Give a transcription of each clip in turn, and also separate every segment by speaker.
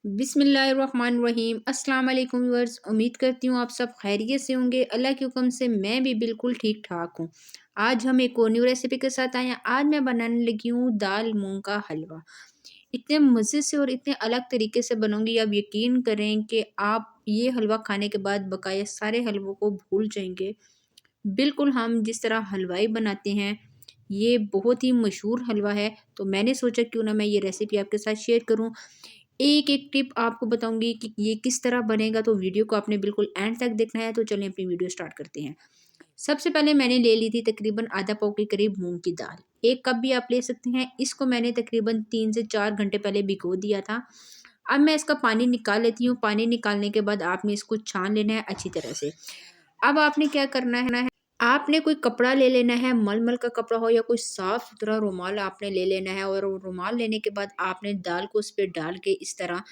Speaker 1: बिस्मिल्लाहिर्रहमानिर्रहीम। अस्सलाम वालेकुम व्यूअर्स, उम्मीद करती हूँ आप सब खैरियत से होंगे। अल्लाह के हुक्म से मैं भी बिल्कुल ठीक ठाक हूँ। आज हम एक और न्यू रेसिपी के साथ आए हैं। आज मैं बनाने लगी हूँ दाल मूंग का हलवा। इतने मज़े से और इतने अलग तरीके से बनूंगी, आप यकीन करें कि आप ये हलवा खाने के बाद बकाया सारे हलवों को भूल जाएंगे। बिल्कुल हम जिस तरह हलवाई बनाते हैं, ये बहुत ही मशहूर हलवा है। तो मैंने सोचा क्यों ना मैं ये रेसिपी आपके साथ शेयर करूं। एक एक टिप आपको बताऊंगी कि ये किस तरह बनेगा, तो वीडियो को आपने बिल्कुल एंड तक देखना है। तो चलिए अपनी वीडियो स्टार्ट करते हैं। सबसे पहले मैंने ले ली थी तकरीबन आधा पाव के करीब मूंग की दाल। एक कप भी आप ले सकते हैं। इसको मैंने तकरीबन 3 से 4 घंटे पहले भिगो दिया था। अब मैं इसका पानी निकाल लेती हूँ। पानी निकालने के बाद आपने इसको छान लेना है अच्छी तरह से। अब आपने क्या करना है, आपने कोई कपड़ा ले लेना है, मलमल का कपड़ा हो या कोई साफ सुथरा रुमाल आपने ले लेना है। और वो रुमाल लेने के बाद आपने दाल को उस पर डाल के इस तरह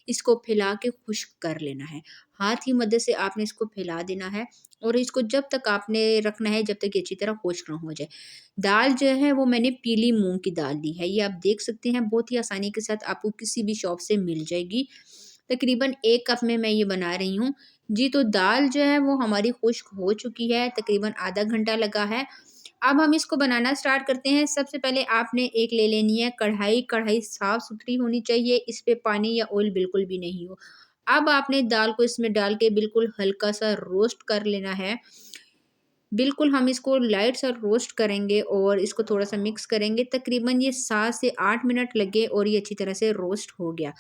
Speaker 1: इसको फैला के खुश्क कर लेना है। हाथ की मदद से आपने इसको फैला देना है और इसको जब तक आपने रखना है जब तक ये अच्छी तरह खुश्क ना हो जाए। दाल जो है वो मैंने पीली मूंग की दाल ली है, ये आप देख सकते हैं। बहुत ही आसानी के साथ आपको किसी भी शॉप से मिल जाएगी। तकरीबन 1 कप में मैं ये बना रही हूँ। जी, तो दाल जो है वो हमारी खुश्क हो चुकी है, तकरीबन आधा घंटा लगा है। अब हम इसको बनाना स्टार्ट करते हैं। सबसे पहले आपने एक ले लेनी है कढ़ाई। कढ़ाई साफ-सुथरी होनी चाहिए, इस पे पानी या ऑयल बिल्कुल भी नहीं हो। अब आपने दाल को इसमें डाल के बिल्कुल हल्का-सा रोस्ट कर लेना है। बिल्कुल हम इसको लाइट सा रोस्ट करेंगे और इसको थोड़ा-सा मिक्स करेंगे। तकरीबन ये 7 से 8 मिनट लगे और ये अच्छी तरह से रोस्ट हो गया।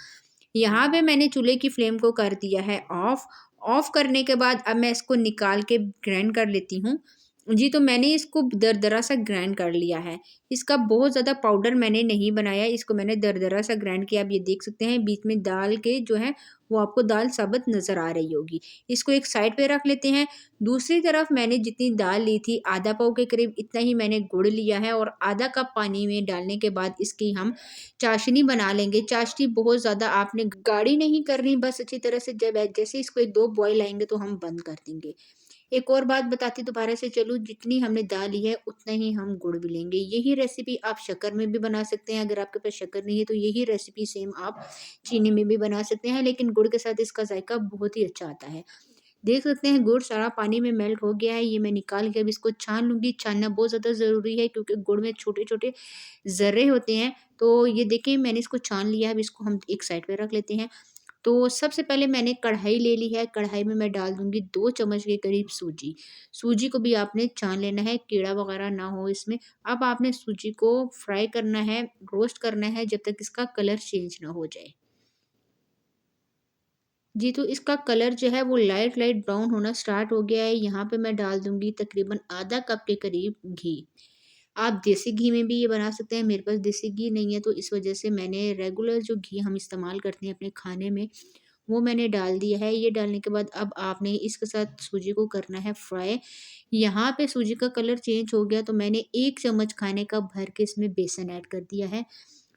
Speaker 1: यहाँ पे मैंने चूल्हे की फ्लेम को कर दिया है ऑफ। ऑफ करने के बाद अब मैं इसको निकाल के ग्राइंड कर लेती हूँ। जी, तो मैंने इसको दरदरा सा ग्राइंड कर लिया है। इसका बहुत ज़्यादा पाउडर मैंने नहीं बनाया, इसको मैंने दरदरा सा ग्राइंड किया। आप ये देख सकते हैं बीच में दाल के जो है वो आपको दाल साबुत नज़र आ रही होगी। इसको एक साइड पे रख लेते हैं। दूसरी तरफ मैंने जितनी दाल ली थी आधा पाव के करीब इतना ही मैंने गुड़ लिया है और आधा कप पानी में डालने के बाद इसकी हम चाशनी बना लेंगे। चाशनी बहुत ज़्यादा आपने गाढ़ी नहीं करनी, बस अच्छी तरह से जब जैसे इसको 1-2 बॉयल आएँगे तो हम बंद कर देंगे। एक और बात बताती दोबारा से चलूँ, जितनी हमने दाल ली है उतना ही हम गुड़ भी लेंगे। यही रेसिपी आप शक्कर में भी बना सकते हैं, अगर आपके पास शक्कर नहीं है तो यही रेसिपी सेम आप चीनी में भी बना सकते हैं, लेकिन गुड़ के साथ इसका ज़ायका बहुत ही अच्छा आता है। देख सकते हैं गुड़ सारा पानी में मेल्ट हो गया है। ये मैं निकाल के अब इसको छान लूँगी। छानना बहुत ज़्यादा ज़रूरी है क्योंकि गुड़ में छोटे-छोटे ज़र्रे होते हैं। तो ये देखिए मैंने इसको छान लिया है। अब इसको हम एक साइड पे रख लेते हैं। तो सबसे पहले मैंने कढ़ाई ले ली है। कढ़ाई में मैं डाल दूँगी 2 चम्मच के करीब सूजी। सूजी को भी आपने छान लेना है, कीड़ा वगैरह ना हो इसमें। अब आपने सूजी को फ्राई करना है, रोस्ट करना है जब तक इसका कलर चेंज ना हो जाए। जी, तो इसका कलर जो है वो लाइट लाइट ब्राउन होना स्टार्ट हो गया है। यहाँ पे मैं डाल दूँगी तकरीबन आधा कप के करीब घी। आप देसी घी में भी ये बना सकते हैं, मेरे पास देसी घी नहीं है तो इस वजह से मैंने रेगुलर जो घी हम इस्तेमाल करते हैं अपने खाने में, वो मैंने डाल दिया है। ये डालने के बाद अब आपने इसके साथ सूजी को करना है फ्राई। यहाँ पे सूजी का कलर चेंज हो गया तो मैंने 1 चम्मच खाने का भर के इसमें बेसन ऐड कर दिया है।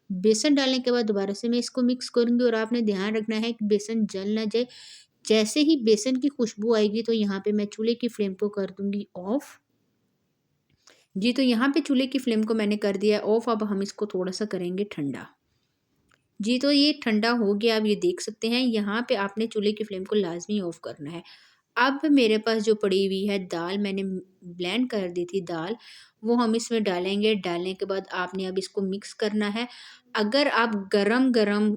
Speaker 1: बेसन डालने के बाद दोबारा से मैं इसको मिक्स करूँगी और आपने ध्यान रखना है कि बेसन जल ना जाए। जैसे ही बेसन की खुशबू आएगी तो यहाँ पे मैं चूल्हे की फ्लेम को कर दूँगी ऑफ। जी, तो यहाँ पे चूल्हे की फ्लेम को मैंने कर दिया है ऑफ। अब हम इसको थोड़ा-सा करेंगे ठंडा। जी, तो ये ठंडा हो गया, आप ये देख सकते हैं। यहाँ पे आपने चूल्हे की फ्लेम को लाज़मी ऑफ करना है। अब मेरे पास जो पड़ी हुई है दाल, मैंने ब्लेंड कर दी थी दाल, वो हम इसमें डालेंगे। डालने के बाद आपने अब इसको मिक्स करना है। अगर आप गरम-गरम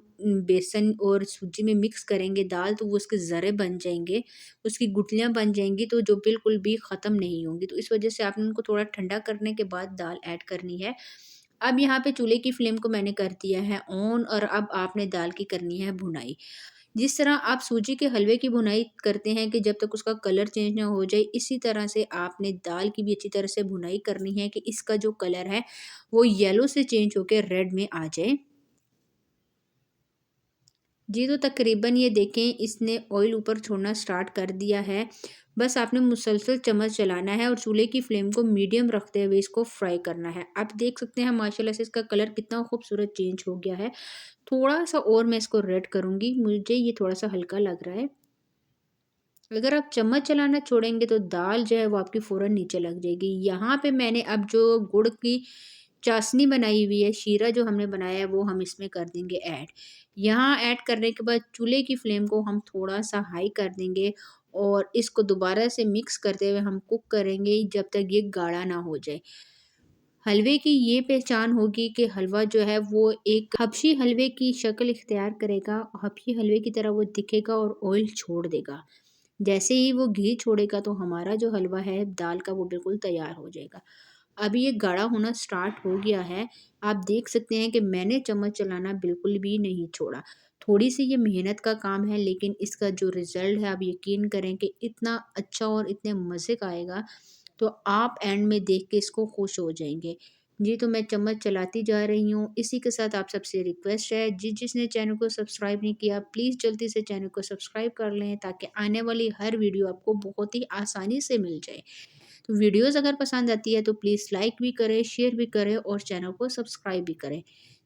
Speaker 1: बेसन और सूजी में मिक्स करेंगे दाल तो वो उसके ज़रे बन जाएँगे, उसकी गुठलियाँ बन जाएँगी तो जो बिल्कुल भी ख़त्म नहीं होंगी। तो इस वज़ह से आपने उनको थोड़ा ठंडा करने के बाद दाल ऐड करनी है। अब यहाँ पे चूल्हे की फ्लेम को मैंने कर दिया है ऑन और अब आपने दाल की करनी है भुनाई। जिस तरह आप सूजी के हलवे की भुनाई करते हैं कि जब तक उसका कलर चेंज ना हो जाए, इसी तरह से आपने दाल की भी अच्छी तरह से भुनाई करनी है कि इसका जो कलर है वो येलो से चेंज होके रेड में आ जाए। जी, तो तकरीबन ये देखें इसने ऑयल ऊपर छोड़ना स्टार्ट कर दिया है। बस आपने मुसलसल चम्मच चलाना है और चूल्हे की फ्लेम को मीडियम रखते हुए इसको फ्राई करना है। आप देख सकते हैं माशाल्लाह से इसका कलर कितना खूबसूरत चेंज हो गया है। थोड़ा-सा और मैं इसको रेड करूँगी, मुझे ये थोड़ा-सा हल्का लग रहा है। अगर आप चम्मच चलाना छोड़ेंगे तो दाल जो है वो आपकी फ़ौरन नीचे लग जाएगी। यहाँ पे मैंने अब जो गुड़ की चाशनी बनाई हुई है, शीरा जो हमने बनाया है वो हम इसमें कर देंगे ऐड। यहाँ ऐड करने के बाद चूल्हे की फ्लेम को हम थोड़ा-सा हाई कर देंगे और इसको दोबारा से मिक्स करते हुए हम कुक करेंगे जब तक ये गाढ़ा ना हो जाए। हलवे की ये पहचान होगी कि हलवा जो है वो एक हबशी हलवे की शक्ल इख्तियार करेगा, हबशी हलवे की तरह वो दिखेगा और ऑयल छोड़ देगा। जैसे ही वो घी छोड़ेगा तो हमारा जो हलवा है दाल का वो बिल्कुल तैयार हो जाएगा। अब ये गाढ़ा होना स्टार्ट हो गया है। आप देख सकते हैं कि मैंने चम्मच चलाना बिल्कुल भी नहीं छोड़ा। थोड़ी-सी ये मेहनत का काम है लेकिन इसका जो रिज़ल्ट है आप यकीन करें कि इतना अच्छा और इतने मज़े का आएगा, तो आप एंड में देख के इसको खुश हो जाएँगे। जी, तो मैं चम्मच चलाती जा रही हूँ। इसी के साथ आप सबसे रिक्वेस्ट है जिसने चैनल को सब्सक्राइब नहीं किया प्लीज़ जल्दी से चैनल को सब्सक्राइब कर लें ताकि आने वाली हर वीडियो आपको बहुत ही आसानी से मिल जाए। तो वीडियोज़ अगर पसंद आती है तो प्लीज़ लाइक भी करें, शेयर भी करें और चैनल को सब्सक्राइब भी करें।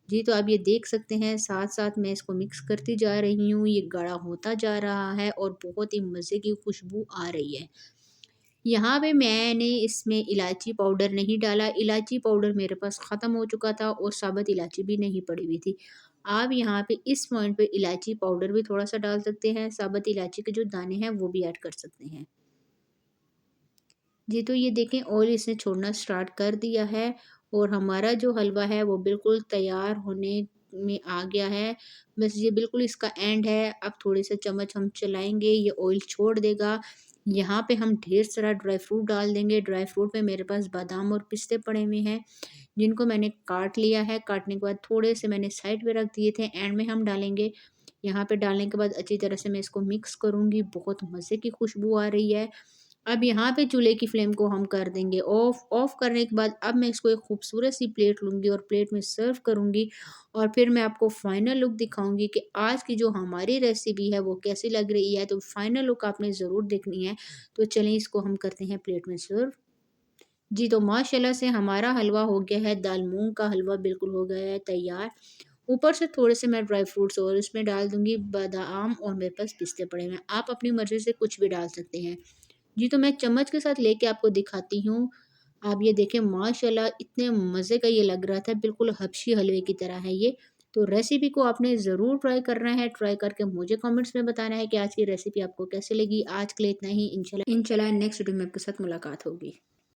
Speaker 1: जी, तो आप ये देख सकते हैं साथ-साथ मैं इसको मिक्स करती जा रही हूँ, ये गाढ़ा होता जा रहा है और बहुत ही मज़े की खुशबू आ रही है। यहाँ पे मैंने इसमें इलायची पाउडर नहीं डाला, इलायची पाउडर मेरे पास ख़त्म हो चुका था और साबुत इलायची भी नहीं पड़ी हुई थी। आप यहाँ पे इस पॉइंट पे इलायची पाउडर भी थोड़ा-सा डाल सकते हैं, साबुत इलायची के जो दाने हैं वो भी ऐड कर सकते हैं। जी, तो ये देखें ऑयल इसने छोड़ना स्टार्ट कर दिया है और हमारा जो हलवा है वो बिल्कुल तैयार होने में आ गया है। बस ये बिल्कुल इसका एंड है। अब थोड़े-से चम्मच हम चलाएँगे, ये ऑयल छोड़ देगा। यहाँ पे हम ढेर सारा ड्राई फ्रूट डाल देंगे। ड्राई फ्रूट में मेरे पास बादाम और पिस्ते पड़े हुए हैं, जिनको मैंने काट लिया है। काटने के बाद थोड़े-से मैंने साइड में रख दिए थे, एंड में हम डालेंगे। यहाँ पे डालने के बाद अच्छी तरह से मैं इसको मिक्स करूँगी। बहुत मज़े की खुशबू आ रही है। अब यहाँ पे चूल्हे की फ्लेम को हम कर देंगे ऑफ। ऑफ करने के बाद अब मैं इसको एक खूबसूरत सी प्लेट लूँगी और प्लेट में सर्व करूँगी और फिर मैं आपको फाइनल लुक दिखाऊँगी कि आज की जो हमारी रेसिपी है वो कैसी लग रही है। तो फाइनल लुक आपने ज़रूर देखनी है। तो चलिए इसको हम करते हैं प्लेट में सर्व। जी, तो माशाल्लाह से हमारा हलवा हो गया है, दाल मूँग का हलवा बिल्कुल हो गया है तैयार। ऊपर से थोड़े से मैं ड्राई फ्रूट्स और इसमें डाल दूँगी बादाम और मेरे पास पिस्ते पड़े हुए हैं। आप अपनी मर्ज़ी से कुछ भी डाल सकते हैं। जी, तो मैं चम्मच के साथ लेके आपको दिखाती हूँ। आप ये देखें माशाल्लाह इतने मज़े का ये लग रहा था, बिल्कुल हबशी हलवे की तरह है ये। तो रेसिपी को आपने ज़रूर ट्राई करना है, ट्राई करके मुझे कमेंट्स में बताना है कि आज की रेसिपी आपको कैसी लगी। आज के लिए इतना ही, इंशाल्लाह इंशाल्लाह नेक्स्ट वीडियो में आपके साथ मुलाकात होगी।